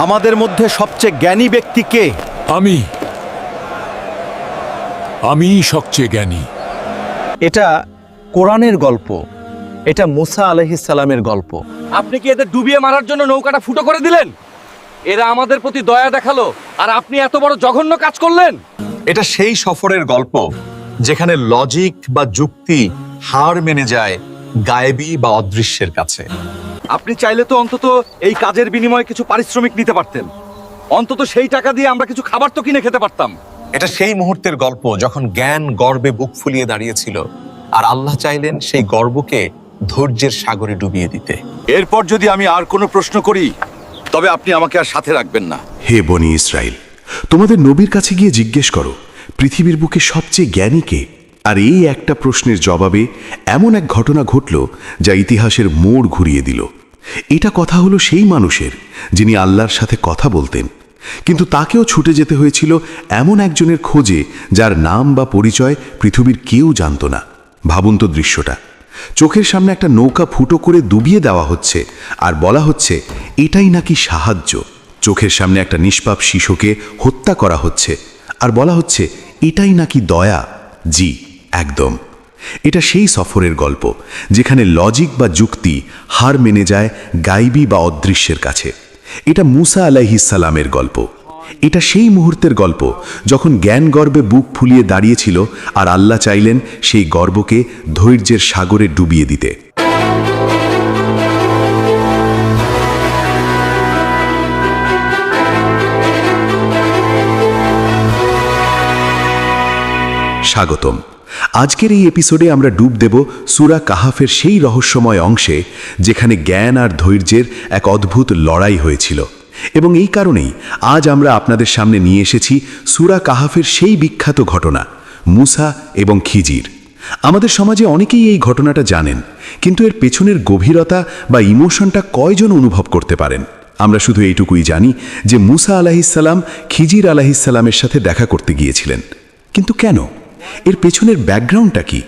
আমাদের মধ্যে সবচেয়ে জ্ঞানী ব্যক্তি কে? আমি সবচেয়ে জ্ঞানী। এটা কোরআনের গল্প, এটা মুসা আলাইহিস সালামের গল্প। আপনি কি এদের ডুবিয়ে মারার জন্য নৌকাটা ফুটো করে দিলেন? এরা আমাদের প্রতি দয়া দেখালো, আর আপনি এত বড় জঘন্য কাজ করলেন। এটা সেই সফরের গল্প যেখানে লজিক বা যুক্তি হার মেনে যায় গায়েবী বা অদৃশ্যের কাছে। আপনি চাইলে তো অন্তত এই কাজের বিনিময়ে কিছু পারিশ্রমিক নিতে পারতেন। অন্তত সেই টাকা দিয়ে আমরা কিছু খাবার তো কিনে খেতে পারতাম। এটা সেই মুহূর্তের গল্প যখন জ্ঞান গর্বে বুক ফুলিয়ে দাঁড়িয়েছিল, আর আল্লাহ চাইলেন সেই গর্বকে ধৈর্যের সাগরে ডুবিয়ে দিতে। এরপর যদি আমি আর কোনো প্রশ্ন করি, তবে আপনি আমাকে আর সাথে রাখবেন না। হে বনি ইসরাইল, তোমাদের নবীর কাছে গিয়ে জিজ্ঞেস করো পৃথিবীর বুকে সবচেয়ে জ্ঞানী কে। আর এই একটা প্রশ্নের জবাবে এমন এক ঘটনা ঘটল যা ইতিহাসের মোড় ঘুরিয়ে দিল। এটা কথা হলো সেই মানুষের যিনি আল্লাহর সাথে কথা বলতেন, কিন্তু তাকেও ছুটে যেতে হয়েছিল এমন একজনের খোঁজে যার নাম বা পরিচয় পৃথিবীর কেউ জানত না। ভাবুন তো দৃশ্যটা, চোখের সামনে একটা নৌকা ফুটো করে ডুবিয়ে দেওয়া হচ্ছে আর বলা হচ্ছে এটাই নাকি সাহায্য। চোখের সামনে একটা নিষ্পাপ শিশুকে হত্যা করা হচ্ছে আর বলা হচ্ছে এটাই নাকি দয়া। জি, একদম। এটা সেই সফরের গল্প যেখানে লজিক বা যুক্তি হার মেনে যায় গায়েবী বা অদৃশ্যের কাছে। এটা মুসা আলাইহিস সালামের গল্প। এটা সেই মুহূর্তের গল্প যখন জ্ঞান গর্বে বুক ফুলিয়ে দাঁড়িয়েছিল আর আল্লাহ চাইলেন সেই গর্বকে ধৈর্যের সাগরে ডুবিয়ে দিতে। স্বাগতম। আজকের এই এপিসোডে আমরা ডুব দেব সূরা কাহাফের সেই রহস্যময় অংশে যেখানে জ্ঞান আর ধৈর্যের এক অদ্ভুত লড়াই হয়েছিল। এবং এই কারণেই আজ আমরা আপনাদের সামনে নিয়ে এসেছি সূরা কাহাফের সেই বিখ্যাত ঘটনা, মুসা এবং খিজির। আমাদের সমাজে অনেকেই এই ঘটনাটা জানেন, কিন্তু এর পেছনের গভীরতা বা ইমোশনটা কয়জন অনুভব করতে পারেন? আমরা শুধু এইটুকুই জানি যে মুসা আলাইহিস সালাম খিজির আলাইহিস সালামের সাথে দেখা করতে গিয়েছিলেন। কিন্তু কেন? এর পেছনের ব্যাকগ্রাউন্ডটা কি?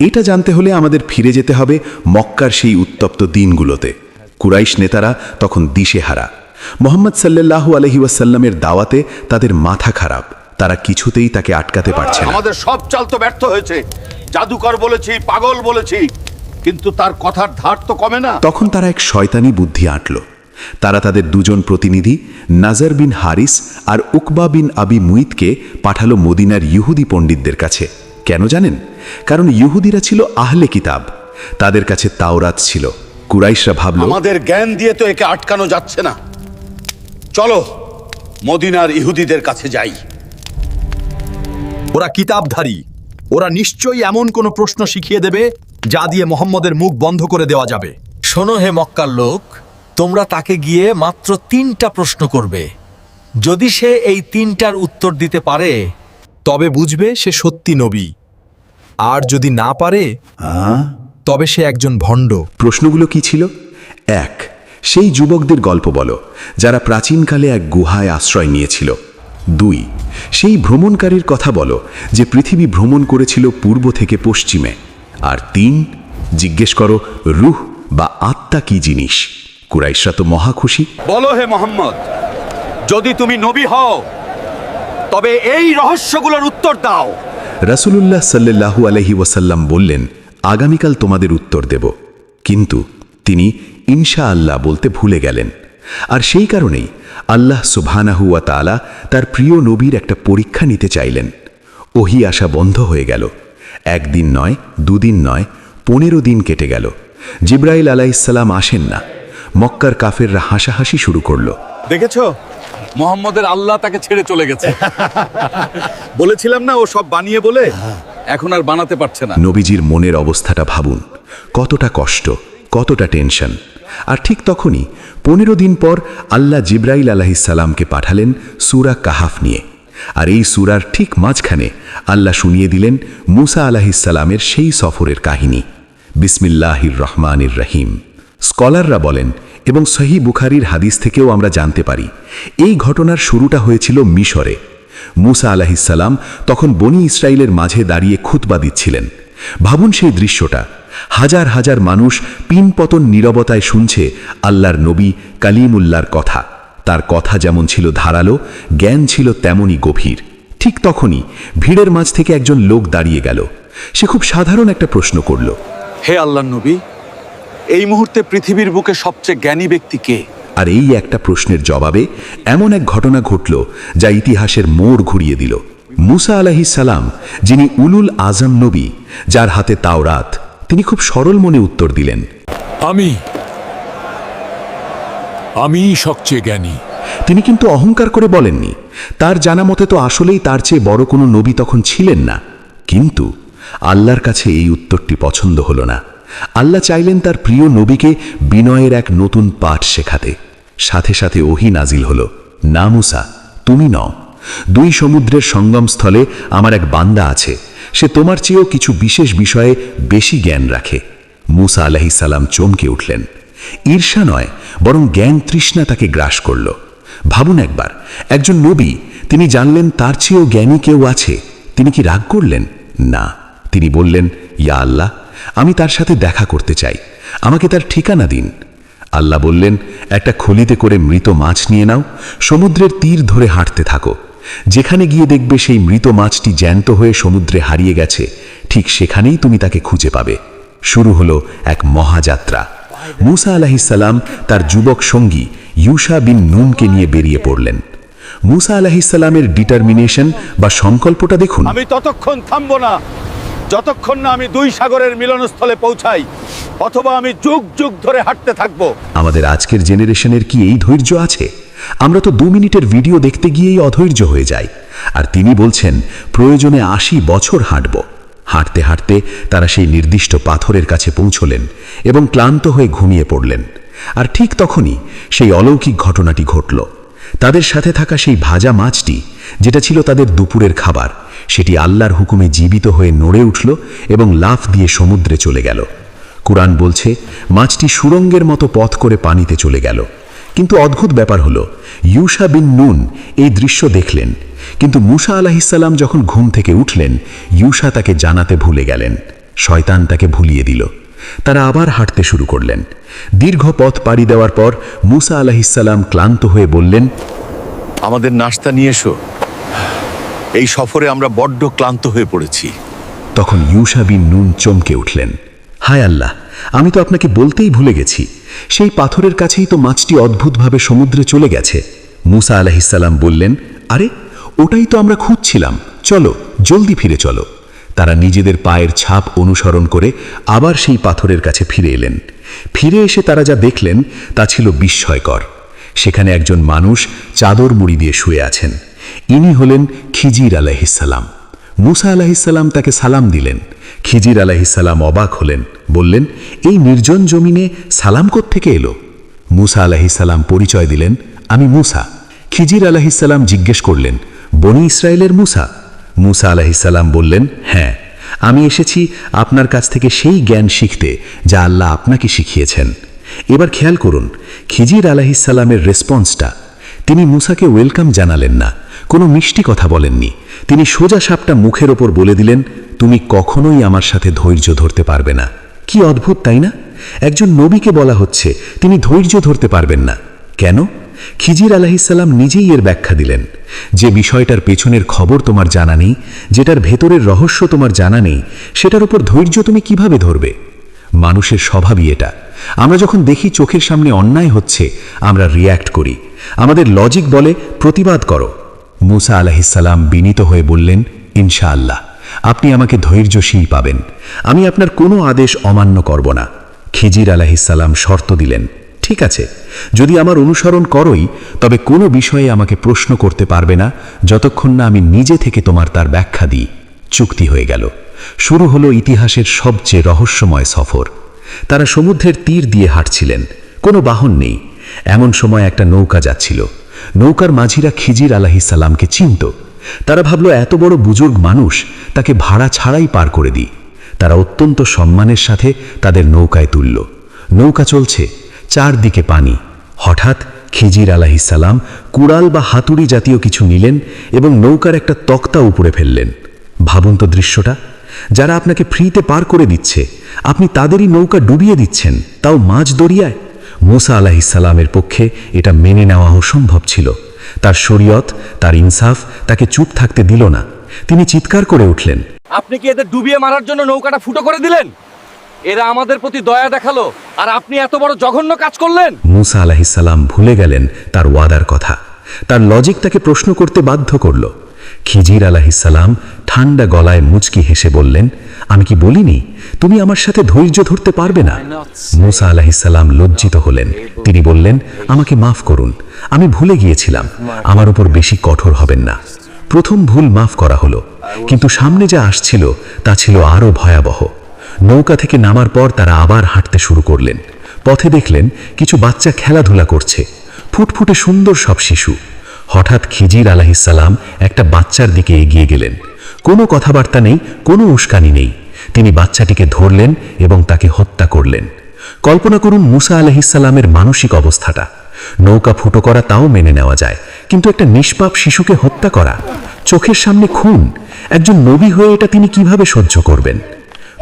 এটা জানতে হলে আমাদের ফিরে যেতে হবে মক্কার সেই উত্তপ্ত দিনগুলোতে। কুরাইশ নেতারা তখন দিশেহারা। মুহাম্মদ সাল্লাল্লাহু আলাইহি ওয়াসাল্লামের দাওয়াতে তাদের মাথা খারাপ, তারা কিছুতেই তাকে আটকাতে পারছে না। আমাদের সব চাল তো ব্যর্থ হয়েছে। জাদুকর বলেছি, পাগল বলেছি, কিন্তু তার কথার ধার তো কমে না। তখন তারা এক শয়তানি বুদ্ধি আঁটল। তারা তাদের দুজন প্রতিনিধি নাজার বিন হারিস আর উকবা বিন আবি মুইতকে পাঠালো মদিনার ইহুদি পণ্ডিতদের কাছে। কেন জানেন? কারণ ইহুদিরা ছিল আহলে কিতাব, তাদের কাছে তাওরাত ছিল। কুরাইশরা ভাবল আমাদের জ্ঞান দিয়ে তো একে আটকানো যাচ্ছে না, চলো মদিনার ইহুদিদের কাছে যাই। ওরা কিতাবধারী, ওরা নিশ্চয়ই এমন কোনো প্রশ্ন শিখিয়ে দেবে যা দিয়ে মোহাম্মদের মুখ বন্ধ করে দেওয়া যাবে। শোনো হে মক্কার লোক, তোমরা তাকে গিয়ে মাত্র 3টা প্রশ্ন করবে। যদি সে এই 3টার উত্তর দিতে পারে, তবে বুঝবে সে সত্যি নবী, আর যদি না পারে তবে সে একজন ভণ্ড। প্রশ্নগুলো কি ছিল? 1. সেই যুবকদের গল্প বলো যারা প্রাচীনকালে এক গুহায় আশ্রয় নিয়েছিল। 2. সেই ভ্রমণকারীর কথা বলো যে পৃথিবী ভ্রমণ করেছিল পূর্ব থেকে পশ্চিমে। আর 3. জিজ্ঞেস করো রূহ বা আত্মা কি জিনিস। কুরাইশরা তো মহা খুশি। বলো হে মোহাম্মদ, যদি তুমি নবী হও তবে এই রহস্যগুলোর উত্তর দাও। রাসূলুল্লাহ সাল্লাল্লাহু আলাইহি ওয়াসাল্লাম বললেন, আগামীকাল তোমাদের উত্তর দেব। কিন্তু তিনি ইনশাআল্লাহ বলতে ভুলে গেলেন। আর সেই কারণেই আল্লাহ সুবহানাহু ওয়া তাআলা তার প্রিয় নবীর একটা পরীক্ষা নিতে চাইলেন। ওহী আসা বন্ধ হয়ে গেল। 1 দিন নয়, 2 দিন নয়, 15 দিন কেটে গেল। জিবরাইল আলাইহিস সালাম আসেন না। মক্কার কাফেররা হাসাহাসি শুরু করলো। দেখেছো, মোহাম্মদের আল্লাহ তাকে ছেড়ে চলে গেছে। বলেছিলাম না ও সব বানিয়ে বলে, এখন আর বানাতে পারছে না। নবীজির মনের অবস্থাটা ভাবুন, কতটা কষ্ট, কতটা টেনশন। আর ঠিক তখনই 15 দিন পর আল্লাহ জিবরাইল আলাইহিস সালামকে পাঠালেন সূরা কাহাফ নিয়ে। আর এই সূরার ঠিক মাঝখানে আল্লাহ শুনিয়ে দিলেন মুসা আলাইহিস সালামের সেই সফরের কাহিনী। বিসমিল্লাহির রহমানির রহিম। স্কলাররা বলেন, এবং সহিহ বুখারীর হাদিস থেকেও আমরা জানতে পারি, এই ঘটনার শুরুটা হয়েছিল মিশরে। মুসা আলাইহিস সালাম তখন বনি ইসরাইলের মাঝে দাঁড়িয়ে খুতবা দিচ্ছিলেন। ভাবুন সেই দৃশ্যটা, হাজার হাজার মানুষ পিনপতন নীরবতায় শুনছে আল্লাহর নবী কালিমুল্লাহর কথা। তার কথা যেমন ছিল ধারালো, জ্ঞান ছিল তেমনই গভীর। ঠিক তখনই ভিড়ের মাঝ থেকে একজন লোক দাঁড়িয়ে গেল। সে খুব সাধারণ একটা প্রশ্ন করল। হে আল্লাহর নবী, এই মুহূর্তে পৃথিবীর বুকে সবচেয়ে জ্ঞানী ব্যক্তি কে? আর এই একটা প্রশ্নের জবাবে এমন এক ঘটনা ঘটল যা ইতিহাসের মোড় ঘুরিয়ে দিল। মুসা আলাইহিস সালাম, যিনি উলুল আজম নবী, যার হাতে তাওরাত, তিনি খুব সরল মনে উত্তর দিলেন, আমিই সবচেয়ে জ্ঞানী। তিনি কিন্তু অহংকার করে বলেননি। তার জানা মতে তো আসলেই তার চেয়ে বড় কোনো নবী তখন ছিলেন না। কিন্তু আল্লাহর কাছে এই উত্তরটি পছন্দ হলো না। আল্লাহ চাইলেন তার প্রিয় নবীকে বিনয়ের এক নতুন পাঠ শেখাতে। সাথে সাথে ওহী নাজিল হলো, না মুসা, তুমি নও। দুই সমুদ্রের সঙ্গমস্থলে আমার এক বান্দা আছে, সে তোমার চেয়েও কিছু বিশেষ বিষয়ে বেশি জ্ঞান রাখে। মুসা আলাইহিস সালাম চমকে উঠলেন। ঈর্ষা নয়, বরং জ্ঞান তৃষ্ণা তাকে গ্রাস করল। ভাবুন একবার, একজন নবী, তিনি জানলেন তার চেয়েও জ্ঞানী কেউ আছে। তিনি কি রাগ করলেন? না, তিনি বললেন, ইয়া আল্লাহ, আমি তার সাথে দেখা করতে চাই, আমাকে তার ঠিকানা দিন। আল্লাহ বললেন, একটা খলিতে করে মৃত মাছ নিয়ে নাও, সমুদ্রের তীর ধরে হাঁটতে থাকো। যেখানে গিয়ে দেখবে সেই মৃত মাছটি জ্যান্ত হয়ে সমুদ্রে হারিয়ে গেছে, ঠিক সেখানেই তুমি তাকে খুঁজে পাবে। শুরু হলো এক মহাযাত্রা। মুসা আলাইহিস সালাম তার যুবক সঙ্গী ইউশা বিন নুনকে নিয়ে বেরিয়ে পড়লেন। মুসা আলাইহিস সালামের ডিটারমিনেশন বা সংকল্পটা দেখুন। আমি ততক্ষণ থামবো না যতক্ষণ না আমি দুই সাগরের মিলনস্থলে পৌঁছাই, অথবা আমি যুগ যুগ ধরে হাঁটতে থাকবো। আমাদের আজকের জেনারেশনের কি এই ধৈর্য আছে? আমরা তো 2 মিনিটের ভিডিও দেখতে গিয়েই অধৈর্য হয়ে যাই। আর তিনি বলছেন প্রয়োজনে 80 বছর হাঁটব। হাঁটতে হাঁটতে তারা সেই নির্দিষ্ট পাথরের কাছে পৌঁছলেন এবং ক্লান্ত হয়ে ঘুমিয়ে পড়লেন। আর ঠিক তখনই সেই অলৌকিক ঘটনাটি ঘটল। তাদের সাথে থাকা সেই ভাজা মাছটি, যেটা ছিল তাদের দুপুরের খাবার, সেটি আল্লাহর হুকুমে জীবিত হয়ে নড়ে উঠল এবং লাফ দিয়ে সমুদ্রে চলে গেল। কুরআন বলছে মাছটি সুরঙ্গের মতো পথ করে পানিতে চলে গেল। কিন্তু অদ্ভুত ব্যাপার হলো, ইউশা বিন নুন এই দৃশ্য দেখলেন, কিন্তু মুসা আলাইহিস সালাম যখন ঘুম থেকে উঠলেন, ইউশা তাকে জানাতে ভুলে গেলেন। শয়তান তাকে ভুলিয়ে দিল। তারা আবার হাঁটতে শুরু করলেন। দীর্ঘ পথ পাড়ি দেওয়ার পর মুসা আলাইহিস সালাম ক্লান্ত হয়ে বললেন, আমাদের নাস্তা নিয়ে এসো, এই সফরে আমরা বড্ড ক্লান্ত হয়ে পড়েছি। তখন ইউশা বিন নুন চমকে উঠলেন, হায় আল্লাহ, আমি তো আপনাকে বলতেই ভুলে গেছি, সেই পাথরের কাছেই তো মাছটি অদ্ভুতভাবে সমুদ্রে চলে গেছে। মুসা আলাইহিস সালাম বললেন, আরে ওটাই তো আমরা খুঁজছিলাম, চলো জলদি ফিরে চলো। তারা নিজেদের পায়ের ছাপ অনুসরণ করে আবার সেই পাথরের কাছে ফিরে এলেন। ফিরে এসে তারা যা দেখলেন তা ছিল বিস্ময়কর। সেখানে একজন মানুষ চাদর মুড়ি দিয়ে শুয়ে আছেন। ইনি হলেন খিজির আলাইহিস সালাম। মুসা আলাইহিস সালাম তাকে সালাম দিলেন। খিজির আলাইহিস সালাম অবাক হলেন, বললেন, এই নির্জন জমিনে সালাম কোত্থেকে এলো? মুসা আলাইহিস সালাম পরিচয় দিলেন, আমি মুসা। খিজির আলাইহিস সালাম জিজ্ঞেস করলেন, বনি ইসরায়েলের মুসা? মুসা আলাইহিস সালাম বললেন, হ্যাঁ, আমি এসেছি আপনার কাছ থেকে সেই জ্ঞান শিখতে যা আল্লাহ আপনাকে শিখিয়েছেন। এবার খেয়াল করুন খিজির আলাইহিস সালামের রেসপন্সটা। তিনি মুসাকে ওয়েলকাম জানালেন না, কোনো মিষ্টি কথা বলেননি। তিনি সোজা সাপটা মুখের ওপর বলে দিলেন, তুমি কখনোই আমার সাথে ধৈর্য ধরতে পারবে না। কি অদ্ভুত, তাই না? একজন নবীকে বলা হচ্ছে তিনি ধৈর্য ধরতে পারবেন না। কেন? খিজির আলাইহিস সালাম নিজেই এর ব্যাখ্যা দিলেন। যে বিষয়টার পেছনের খবর তোমার জানা নেই, যেটার ভেতরের রহস্য তোমার জানা নেই, সেটার উপর ধৈর্য তুমি কিভাবে ধরবে? মানুষের স্বভাবই এটা। আমরা যখন দেখি চোখের সামনে অন্যায় হচ্ছে, আমরা রিয়্যাক্ট করি। আমাদের লজিক বলে প্রতিবাদ করো। মুসা আলাইহিস সালাম বিনীত হয়ে বললেন, ইনশাআল্লাহ আপনি আমাকে ধৈর্যশীল পাবেন, আমি আপনার কোনো আদেশ অমান্য করব না। খিজির আলাইহিস সালাম শর্ত দিলেন, ঠিক আছে, যদি আমার অনুসরণ করোই, তবে কোনো বিষয়ে আমাকে প্রশ্ন করতে পারবে না যতক্ষণ না আমি নিজে থেকে তোমার তার ব্যাখ্যা দিই। চুক্তি হয়ে গেল। শুরু হলো ইতিহাসের সবচেয়ে রহস্যময় সফর। তারা সমুদ্রের তীর দিয়ে হাঁটছিলেন, কোনো বাহন নেই। এমন সময় একটা নৌকা যাচ্ছিল। নৌকার মাঝিরা খিজির আলাইহিস সালামকে চিনত। তারা ভাবল এত বড় বুজুর্গ মানুষ, তাকে ভাড়া ছাড়াই পার করে দিই। তারা অত্যন্ত সম্মানের সাথে তাদের নৌকায় তুলল। নৌকা চলছে, চারদিকে পানি। হঠাৎ খিজির আলাইহিস সালাম কুড়াল বা হাতুড়ি জাতীয় কিছু নিলেন এবং নৌকার একটা তক্তা উপরে ফেললেন। ভাবুন তো দৃশ্যটা, যারা আপনাকে ফ্রিতে পার করে দিচ্ছে, আপনি তাদেরই নৌকা ডুবিয়ে দিচ্ছেন, তাও মাঝ দরিয়ায়। মুসা আলাইহিসসালামের পক্ষে এটা মেনে নেওয়া অসম্ভব ছিল। তার শরীয়ত, তার ইনসাফ তাকে চুপ থাকতে দিল না। তিনি চিৎকার করে উঠলেন, আপনি কি এদের ডুবিয়ে মারার জন্য নৌকাটা ফুটো করে দিলেন? এরা আমাদের প্রতি দয়া দেখালো, আর আপনি এত বড় জঘন্য কাজ করলেন। মুসা আলাইহিসসালাম ভুলে গেলেন তার ওয়াদার কথা। তার লজিক তাকে প্রশ্ন করতে বাধ্য করল। খিজির আলাইহিসসালাম ঠান্ডা গলায় মুচকি হেসে বললেন, আমি কি বলিনি তুমি আমার সাথে ধৈর্য ধরতে পারবে না? মুসা আলাইহিসসালাম লজ্জিত হলেন। তিনি বললেন, আমাকে মাফ করুন, আমি ভুলে গিয়েছিলাম, আমার উপর বেশি কঠোর হবেন না। প্রথম ভুল মাফ করা হলো, কিন্তু সামনে যা আসছিল তা ছিল আরও ভয়াবহ। নৌকা থেকে নামার পর তারা আবার হাঁটতে শুরু করলেন। পথে দেখলেন কিছু বাচ্চা খেলাধুলা করছে, ফুটফুটে সুন্দর সব শিশু। হঠাৎ খিজির আলাইহিসসালাম একটা বাচ্চার দিকে এগিয়ে গেলেন। কোনো কথাবার্তা নেই, কোনো উস্কানি নেই। তিনি বাচ্চাটিকে ধরলেন এবং তাকে হত্যা করলেন। কল্পনা করুন মুসা আলাইহিসসালামের মানসিক অবস্থাটা। নৌকা ফুটো করা তাও মেনে নেওয়া যায়, কিন্তু একটা নিষ্পাপ শিশুকে হত্যা করা, চোখের সামনে খুন, একজন নবী হয়ে এটা তিনি কিভাবে সহ্য করবেন?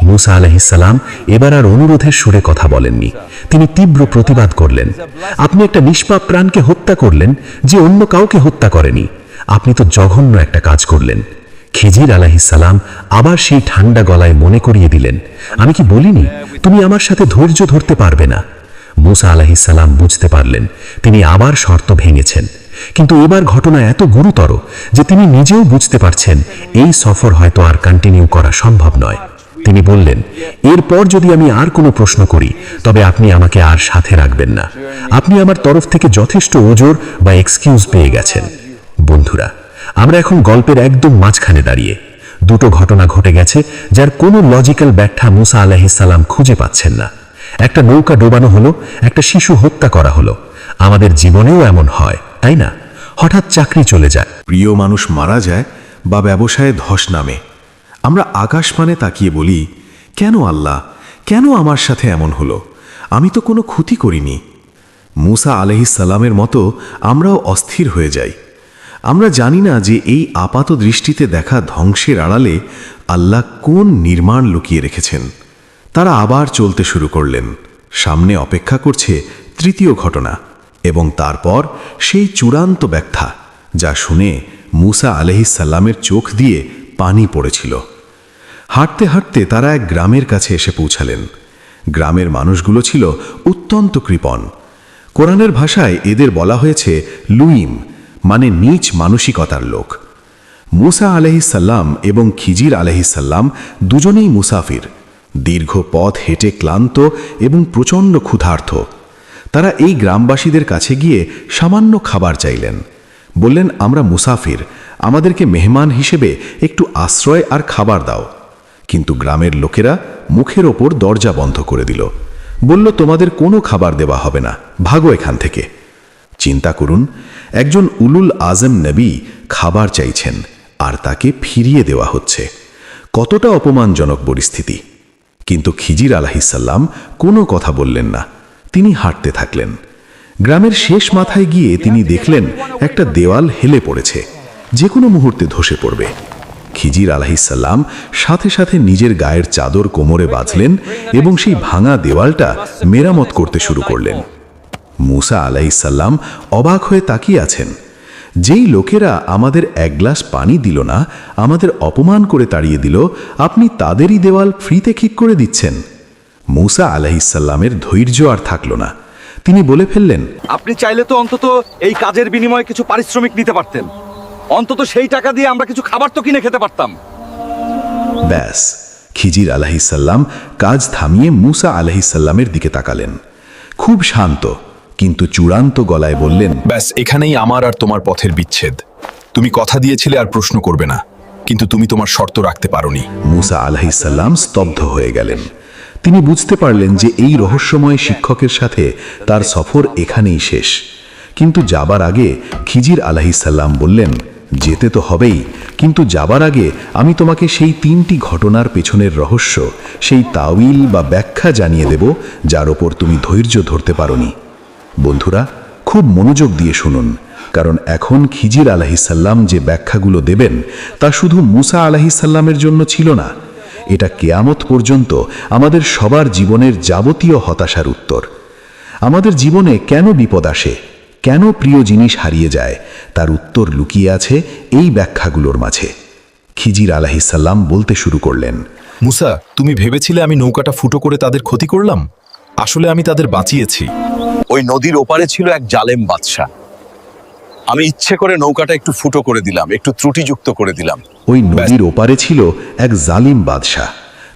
মুসা আলাইহিসসালাম এবার আর অনুরোধের সুরে কথা বলেননি। তিনি তীব্র প্রতিবাদ করলেন, আপনি একটা নিষ্পাপ প্রাণকে হত্যা করলেন যে অন্য কাউকে হত্যা করেনি। আপনি তো জঘন্য একটা কাজ করলেন। খিজির আলাইহিসসালাম আবার সেই ঠান্ডা গলায় মনে করিয়ে দিলেন, আমি কি বলিনি তুমি আমার সাথে ধৈর্য ধরতে পারবে না? মুসা আলাইহিসসালাম বুঝতে পারলেন তিনি আবার শর্ত ভেঙেছেন। কিন্তু এবার ঘটনা এত গুরুতর যে তিনি নিজেও বুঝতে পারছেন এই সফর হয়তো আর কন্টিনিউ করা সম্ভব নয়। তিনি বললেন, এরপর যদি আমি আর কোনো প্রশ্ন করি তবে আপনি আমাকে আর সাথে রাখবেন না। আপনি আমার তরফ থেকে যথেষ্ট ওজর বা এক্সকিউজ পেয়ে গেছেন। বন্ধুরা, আমরা এখন গল্পের একদম মাঝখানে দাঁড়িয়ে। দুটো ঘটনা ঘটে গেছে যার কোনো লজিক্যাল ব্যাখ্যা মুসা আলাইহিসসালাম খুঁজে পাচ্ছেন না। একটা নৌকা ডোবানো হলো, একটা শিশু হত্যা করা হলো। আমাদের জীবনেও এমন হয়, তাই না? হঠাৎ চাকরি চলে যায়, প্রিয় মানুষ মারা যায় বা ব্যবসায় ধস নামে। আমরা আকাশপানে তাকিয়ে বলি, কেন আল্লাহ, কেন আমার সাথে এমন হলো? আমি তো কোনো ক্ষতি করিনি। মুসা আলাইহিসসালামের মতো আমরাও অস্থির হয়ে যাই। আমরা জানি না যে এই আপাত দৃষ্টিতে দেখা ধ্বংসের আড়ালে আল্লাহ কোন নির্মাণ লুকিয়ে রেখেছেন। তারা আবার চলতে শুরু করলেন। সামনে অপেক্ষা করছে তৃতীয় ঘটনা এবং তারপর সেই চূড়ান্ত ব্যাখ্যা, যা শুনে মুসা আলাইহিসসালামের চোখ দিয়ে পানি পড়েছিল। হাঁটতে হাঁটতে তারা এক গ্রামের কাছে এসে পৌঁছালেন। গ্রামের মানুষগুলো ছিল অত্যন্ত কৃপণ। কোরআনের ভাষায় এদের বলা হয়েছে লুইম, মানে নীচ মানসিকতার লোক। মুসা আলাইহিসসালাম এবং খিজির আলাইহিসসালাম দুজনেই মুসাফির, দীর্ঘ পথ হেঁটে ক্লান্ত এবং প্রচণ্ড ক্ষুধার্ত। তারা এই গ্রামবাসীদের কাছে গিয়ে সামান্য খাবার চাইলেন। বললেন, আমরা মুসাফির, আমাদেরকে মেহমান হিসেবে একটু আশ্রয় আর খাবার দাও। কিন্তু গ্রামের লোকেরা মুখের ওপর দরজা বন্ধ করে দিল। বলল, তোমাদের কোনো খাবার দেওয়া হবে না, ভাগো এখান থেকে। চিন্তা করুন, একজন উলুল আজম নবী খাবার চাইছেন আর তাকে ফিরিয়ে দেওয়া হচ্ছে। কতটা অপমানজনক পরিস্থিতি। কিন্তু খিজির আলাইহিসসালাম কোনো কথা বললেন না। তিনি হাঁটতে থাকলেন। গ্রামের শেষ মাথায় গিয়ে তিনি দেখলেন একটা দেওয়াল হেলে পড়েছে, যে কোনো মুহূর্তে ধসে পড়বে। খিজির আলাইহিসসালাম সাথে সাথে নিজের গায়ের চাদর কোমরে বাঁধলেন এবং সেই ভাঙা দেওয়ালটা মেরামত করতে শুরু করলেন। মুসা আলাইহিসসালাম অবাক হয়ে তাকিয়ে আছেন। যেই লোকেরা আমাদের এক গ্লাস পানি দিল না, আমাদের অপমান করে তাড়িয়ে দিল, আপনি তাদেরই দেওয়াল ফ্রিতে ঠিক করে দিচ্ছেন। মুসা আলাইহিসসালামের ধৈর্য আর থাকল না। তিনি বলে ফেললেন, আপনি চাইলে তো অন্তত এই কাজের বিনিময়ে কিছু পারিশ্রমিক নিতে পারতেন। অন্তত সেই টাকা দিয়ে আমরা কিছু খাবার তো কিনে খেতে পারতাম। ব্যাস, খিজির আলাইহিসসালাম কাজ থামিয়ে মুসা আলাইহিসসালামের দিকে তাকালেন। খুব শান্ত কিন্তু চূড়ান্ত গলায় বললেন, ব্যাস, এখানেই আমার আর তোমার পথের বিচ্ছেদ। তুমি কথা দিয়েছিলে আর প্রশ্ন করবে না, কিন্তু তুমি তোমার শর্ত রাখতে পারোনি। মুসা আলাইহিসসালাম স্তব্ধ হয়ে গেলেন। তিনি বুঝতে পারলেন যে এই রহস্যময় শিক্ষকের সাথে তার সফর এখানেই শেষ। কিন্তু যাবার আগে খিজির আলাইহিসসালাম বললেন, যেতে তো হবেই, কিন্তু যাবার আগে আমি তোমাকে সেই তিনটি ঘটনার পেছনের রহস্য, সেই তাওয়িল বা ব্যাখ্যা জানিয়ে দেব যার ওপর তুমি ধৈর্য ধরতে পারোনি। বন্ধুরা, খুব মনোযোগ দিয়ে শুনুন, কারণ এখন খিজির আলাইহিসসালাম যে ব্যাখ্যাগুলো দেবেন তা শুধু মুসা আলাইহিসসালামের জন্য ছিল না, এটা কিয়ামত পর্যন্ত আমাদের সবার জীবনের যাবতীয় হতাশার উত্তর। আমাদের জীবনে কেন বিপদ আসে, কেন প্রিয় জিনিস হারিয়ে যায়, তার উত্তর লুকিয়ে আছে এই ব্যাখ্যাগুলোর মাঝে। খিজির আলাইহিসসালাম বলতে শুরু করলেন, মুসা, তুমি ভেবেছিলে আমি নৌকাটা ফুটো করে তাদের ক্ষতি করলাম? আসলে আমি তাদের বাঁচিয়েছি। ওই নদীর ওপারে ছিল এক জালেম বাদশা। আমি ইচ্ছে করে নৌকাটা একটু ফুটো করে দিলাম, একটু ত্রুটিযুক্ত করে দিলাম। ওই নদীর ওপারে ছিল এক জালিম বাদশাহ।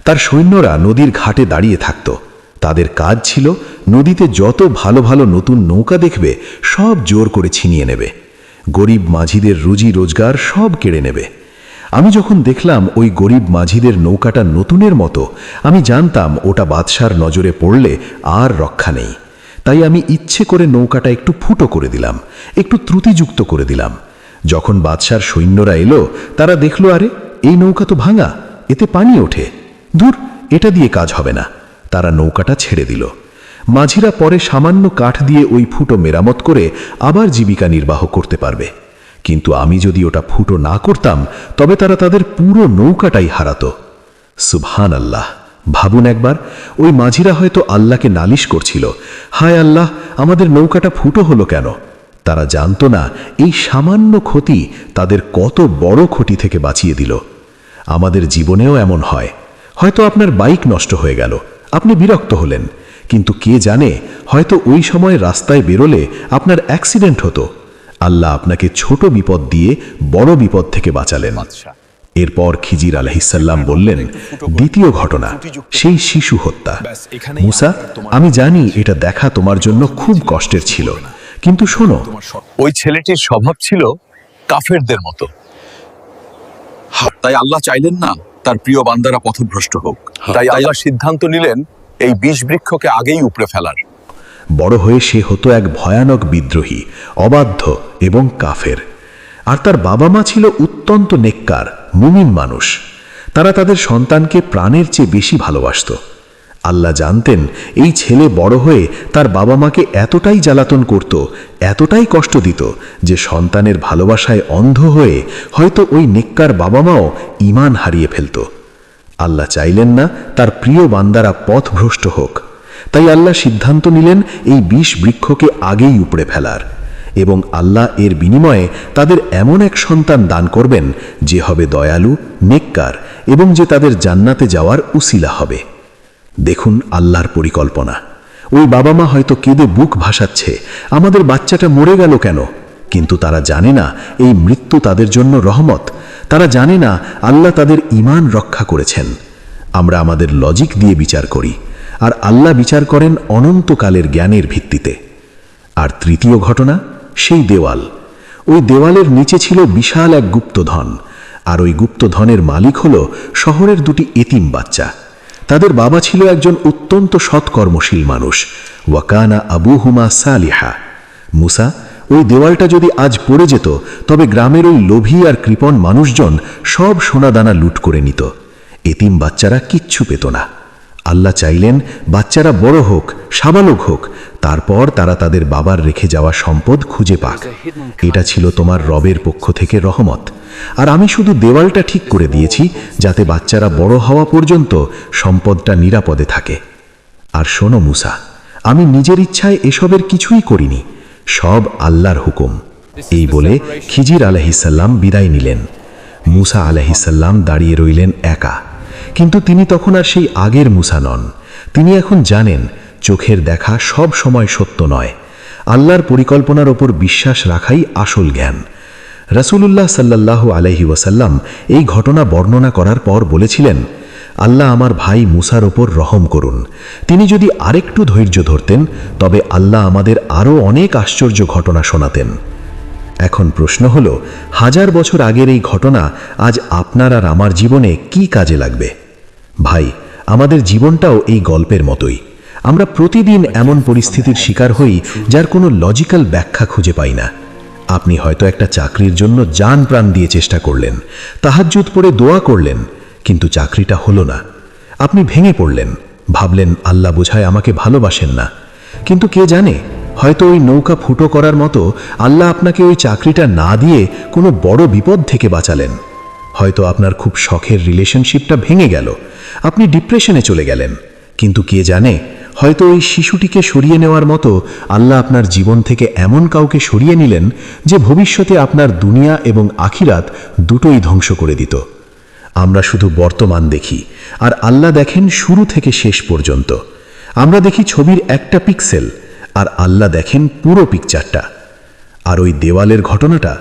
তার সৈন্যরা নদীর ঘাটে দাঁড়িয়ে থাকত। তাদের কাজ ছিল নদীতে যত ভালো ভালো নতুন নৌকা দেখবে সব জোর করে ছিনিয়ে নেবে, গরিব মাঝিদের রুজি রোজগার সব কেড়ে নেবে। আমি যখন দেখলাম ওই গরিব মাঝিদের নৌকাটা নতুনের মতো, আমি জানতাম ওটা বাদশার নজরে পড়লে আর রক্ষা নেই। তাই আমি ইচ্ছে করে নৌকাটা একটু ফুটো করে দিলাম, একটু ত্রুটিযুক্ত করে দিলাম। যখন বাদশার সৈন্যরা এলো, তারা দেখলো আরে এই নৌকা তো ভাঙা, এতে পানি ওঠে, দূর, এটা দিয়ে কাজ হবে না। তারা নৌকাটা ছেড়ে দিল। মাঝিরা পরে সামান্য কাঠ দিয়ে ওই ফুটো মেরামত করে আবার জীবিকা নির্বাহ করতে পারবে। কিন্তু আমি যদি ওটা ফুটো না করতাম, তবে তারা তাদের পুরো নৌকাটাই হারাতো। সুবহান আল্লাহ! ভাবুন একবার, ওই মাঝিরা হয়তো আল্লাহকে নালিশ করছিল, হায় আল্লাহ, আমাদের নৌকাটা ফুটো হলো কেন? তারা জানতো না এই সামান্য ক্ষতি তাদের কত বড় ক্ষতি থেকে বাঁচিয়ে দিল। আমাদের জীবনেও এমন হয়, হয়তো আপনার বাইক নষ্ট হয়ে গেল, আপনি বিরক্ত হলেন, কিন্তু কে জানে হয়তো ওই সময় রাস্তায় বেরোলে আপনার অ্যাক্সিডেন্ট হতো। আল্লাহ আপনাকে ছোট বিপদ দিয়ে বড় বিপদ থেকে বাঁচালেন। এরপর খিজির আলাইহিসসালাম বললেন, দ্বিতীয় ঘটনা, সেই শিশু হত্যা। মুসা, আমি জানি এটা দেখা তোমার জন্য খুব কষ্টের ছিল, কিন্তু শোনো, ওই ছেলেটির স্বভাব ছিল কাফেরদের মতো। তাই আল্লাহ চাইলেন না তার প্রিয় বান্দারা পথভ্রষ্ট হোক। তাই আল্লাহ সিদ্ধান্ত নিলেন এই বিষ বৃক্ষকে আগেই উপড়ে ফেলার। বড় হয়ে সে হতো এক ভয়ানক বিদ্রোহী, অবাধ্য এবং কাফের। আর তার বাবা মা ছিল অত্যন্ত নেককার মুমিন মানুষ। তারা তাদের সন্তানকে প্রাণের চেয়ে বেশি ভালোবাসত। আল্লাহ জানতেন এই ছেলে বড় হয়ে তার বাবা মাকে এতটাই জ্বালাতন করত, এতটাই কষ্ট দিত, যে সন্তানের ভালোবাসায় অন্ধ হয়ে হয়তো ওই নেককার বাবা মাও ঈমান হারিয়ে ফেলত। আল্লাহ চাইলেন না তার প্রিয় বান্দারা পথভ্রষ্ট হোক। তাই আল্লাহ সিদ্ধান্ত নিলেন এই বিষ বৃক্ষকে আগেই উপড়ে ফেলার, এবং আল্লাহ এর বিনিময়ে তাদের এমন এক সন্তান দান করবেন যে হবে দয়ালু, নেককার, এবং যে তাদের জান্নাতে যাওয়ার উসিলা হবে। দেখুন আল্লাহর পরিকল্পনা। ওই বাবা মা হয়তো কেঁদে বুক ভাসাচ্ছে, আমাদের বাচ্চাটা মরে গেল কেন? কিন্তু তারা জানে না এই মৃত্যু তাদের জন্য রহমত। তারা জানে না আল্লাহ তাদের ঈমান রক্ষা করেছেন। আমরা আমাদের লজিক দিয়ে বিচার করি, আর আল্লাহ বিচার করেন অনন্তকালের জ্ঞানের ভিত্তিতে। আর তৃতীয় ঘটনা, সেই দেওয়াল। ওই দেওয়ালের নিচে ছিল বিশাল এক গুপ্তধন, আর ওই গুপ্তধনের মালিক হল শহরের দুটি এতিম বাচ্চা। তাদের বাবা ছিল একজন অত্যন্ত সৎকর্মশীল মানুষ, ওয়াকানা আবুহুমা সালিহা। মুসা, ওই দেওয়ালটা যদি আজ পড়ে যেত, তবে গ্রামের ওই লোভী আর কৃপণ মানুষজন সব সোনাদানা লুট করে নিত। এতিম বাচ্চারা কিচ্ছু পেত না। আল্লাহ চাইলেন বাচ্চারা বড় হোক, সাবালক হোক, তারপর তারা তাদের বাবার রেখে যাওয়া সম্পদ খুঁজে পাক। এটা ছিল তোমার রবের পক্ষ থেকে রহমত। আর আমি শুধু দেওয়ালটা ঠিক করে দিয়েছি যাতে বাচ্চারা বড় হওয়া পর্যন্ত সম্পদটা নিরাপদে থাকে। আর শোনো মুসা, আমি নিজের ইচ্ছায় এসবের কিছুই করিনি, সব আল্লাহর হুকুম। এই বলে খিজির আলাইহিসসালাম বিদায় নিলেন। মুসা আলাইহিসসালাম দাঁড়িয়ে রইলেন একা। কিন্তু তিনি তখন আর সেই আগের মুসা নন। তিনি এখন জানেন চোখের দেখা সব সময় সত্য নয়। আল্লাহর পরিকল্পনার ওপর বিশ্বাস রাখাই আসল জ্ঞান। রাসূলুল্লাহ সাল্লাল্লাহু আলাইহি ওয়াসাল্লাম এই ঘটনা বর্ণনা করার পর বলেছিলেন, আল্লাহ আমার ভাই মুসার ওপর রহম করুন। তিনি যদি আরেকটু ধৈর্য ধরতেন, তবে আল্লাহ আমাদের আরও অনেক আশ্চর্য ঘটনা শোনাতেন। এখন প্রশ্ন হলো, 1000 বছর আগের এই ঘটনা আজ আপনার আর আমার জীবনে কি কাজে লাগবে? ভাই, আমাদের জীবনটাও এই গল্পের মতোই। আমরা প্রতিদিন এমন পরিস্থিতির শিকার হই যার কোনো লজিক্যাল ব্যাখ্যা খুঁজে পাই না। আপনি হয়তো একটা চাকরির জন্য জান প্রাণ দিয়ে চেষ্টা করলেন, তাহাজ্জুদ পড়ে দোয়া করলেন, কিন্তু চাকরিটা হলো না। আপনি ভেঙে পড়লেন, ভাবলেন আল্লাহ বোঝায় আমাকে ভালোবাসেন না। কিন্তু কে জানে, হয়তো ওই নৌকা ফুটো করার মতো আল্লাহ আপনাকে ওই চাকরিটা না দিয়ে কোনো বড় বিপদ থেকে বাঁচালেন। হয়তো আপনার খুব শখের রিলেশনশিপটা ভেঙে গেল, আপনি ডিপ্রেশনে চলে গেলেন। কিন্তু কে জানে, হয়তো ওই শিশুটিকে সরিয়ে নেওয়ার মতো আল্লাহ আপনার জীবন থেকে এমন কাউকে সরিয়ে নিলেন যে ভবিষ্যতে আপনার দুনিয়া এবং আখিরাত দুটোই ধ্বংস করে দিত। আমরা শুধু বর্তমান দেখি, আর আল্লাহ দেখেন শুরু থেকে শেষ পর্যন্ত। আমরা দেখি ছবির একটা পিক্সেল, আর আল্লাহ দেখেন পুরো পিকচারটা। আর ওই দেওয়ালের ঘটনাটা,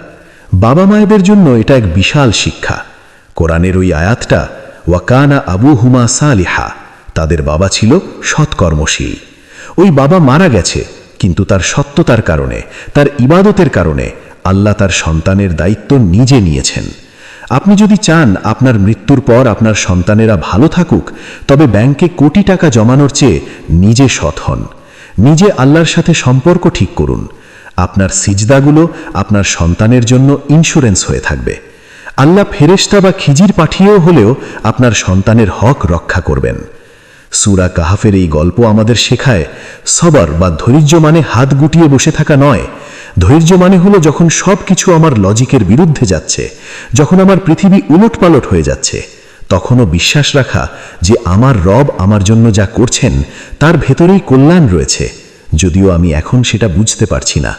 বাবা মায়েদের জন্য এটা এক বিশাল শিক্ষা। কোরআনের ওই আয়াতটা, ওয়াকানা আবু হুমা সালিহা, তাদের বাবা ছিল সৎকর্মশীল। ওই বাবা মারা গেছে, কিন্তু তার সত্যতার কারণে, তার ইবাদতের কারণে আল্লাহ তার সন্তানের দায়িত্ব নিজে নিয়েছেন। আপনি যদি চান আপনার মৃত্যুর পর আপনার সন্তানেরা ভালো থাকুক, তবে ব্যাংকে কোটি টাকা জমানোর চেয়ে নিজে সৎ হন, নিজে আল্লাহর সাথে সম্পর্ক ঠিক করুন। আপনার সিজদাগুলো আপনার সন্তানের জন্য ইন্স্যুরেন্স হয়ে থাকবে। আল্লাহ ফেরেশতা বা খিজির পাঠিয়েও হলেও আপনার সন্তানের হক রক্ষা করবেন। সূরা কাহাফের এই গল্প আমাদের শেখায়, সবর বা ধৈর্য মানে হাত গুটিয়ে বসে থাকা নয়। ধৈর্য মানে হলো যখন সব কিছু আমার লজিকের বিরুদ্ধে যাচ্ছে, যখন আমার পৃথিবী উলটপালট হয়ে যাচ্ছে, তখনও বিশ্বাস রাখা যে আমার রব আমার জন্য যা করছেন তার ভেতরেই কল্যাণ রয়েছে, যদিও আমি এখন সেটা বুঝতে পারছি না।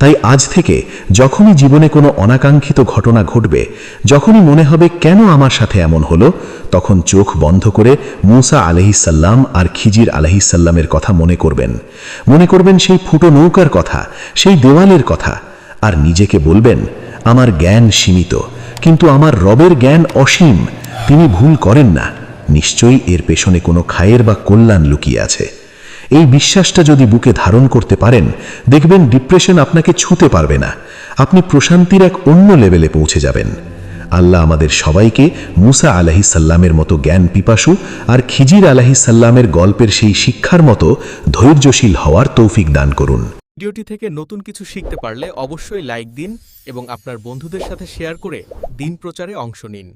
তাই আজ থেকে যখনই জীবনে কোনো অনাকাঙ্ক্ষিত ঘটনা ঘটবে, যখনই মনে হবে কেন আমার সাথে এমন হলো, তখন চোখ বন্ধ করে মূসা আলাইহিসসালাম আর খিজির আলাইহিসসালামের কথা মনে করবেন সেই ফুটো নৌকার কথা, সেই দেওয়ালের কথা, আর নিজেকে বলবেন, আমার জ্ঞান সীমিত, কিন্তু আমার রবের জ্ঞান অসীম। তিনি ভুল করেন না, নিশ্চয়ই এর পেছনে কোনো খায়ের বা কল্যাণ লুকিয়ে আছে। এই বিশ্বাসটা যদি বুকে ধারণ করতে পারেন, দেখবেন ডিপ্রেশন আপনাকে ছুঁতে পারবে না। আপনি প্রশান্তির এক অন্য লেভেলে পৌঁছে যাবেন। আল্লাহ আমাদের সবাইকে মূসা আলাইহিসসালামের মতো জ্ঞান পিপাসু আর খিজির আলাইহিসসালামের গল্পের সেই শিক্ষার মতো ধৈর্যশীল হওয়ার তৌফিক দান করুন। ভিডিওটি থেকে নতুন কিছু শিখতে পারলে অবশ্যই লাইক দিন এবং আপনার বন্ধুদের সাথে শেয়ার করে দিন প্রচারে অংশ নিন।